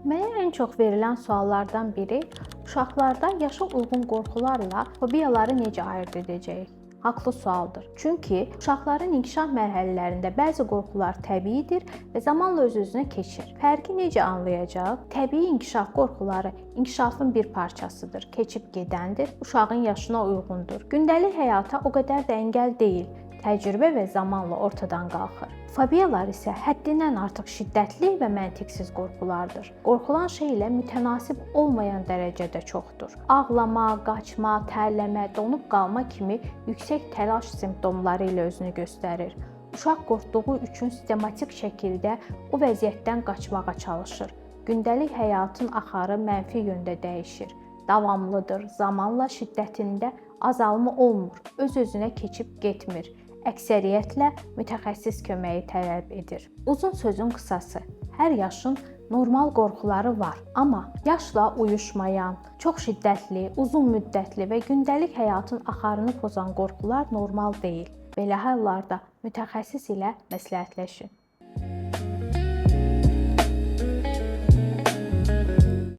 Mənə ən çox verilən suallardan biri uşaqlarda yaşa uyğun qorxularla fobiyaları necə ayırd edəcəyik? Haqlı sualdır. Çünki uşaqların inkişaf mərhələlərində bəzi qorxular təbiidir və zamanla öz-özünə keçir. Fərqi necə anlayacaq? Təbii inkişaf qorxuları inkişafın bir parçasıdır, keçib gedəndir, uşağın yaşına uyğundur. Gündəlik həyata o qədər də əngəl deyil. Təcrübə və zamanla ortadan qalxır. Fobiyalar isə həddindən artıq şiddətli və məntiqsiz qorxulardır. Qorxulan şey ilə mütənasib olmayan dərəcədə çoxdur. Ağlama, qaçma, tərləmə, donub qalma kimi yüksək təlaş simptomları ilə özünü göstərir. Uşaq qorxduğu üçün sistematik şəkildə o vəziyyətdən qaçmağa çalışır. Gündəlik həyatın axarı mənfi yöndə dəyişir. Davamlıdır, zamanla şiddətində azalma olmur, öz-özünə keçib getmir. Əksəriyyətlə mütəxəssis köməyi tələb edir. Uzun sözün qısası, hər yaşın normal qorxuları var, amma yaşla uyuşmayan, çox şiddətli, uzun müddətli və gündəlik həyatın axarını pozan qorxular normal deyil. Belə hallarda mütəxəssis ilə məsləhətləşin.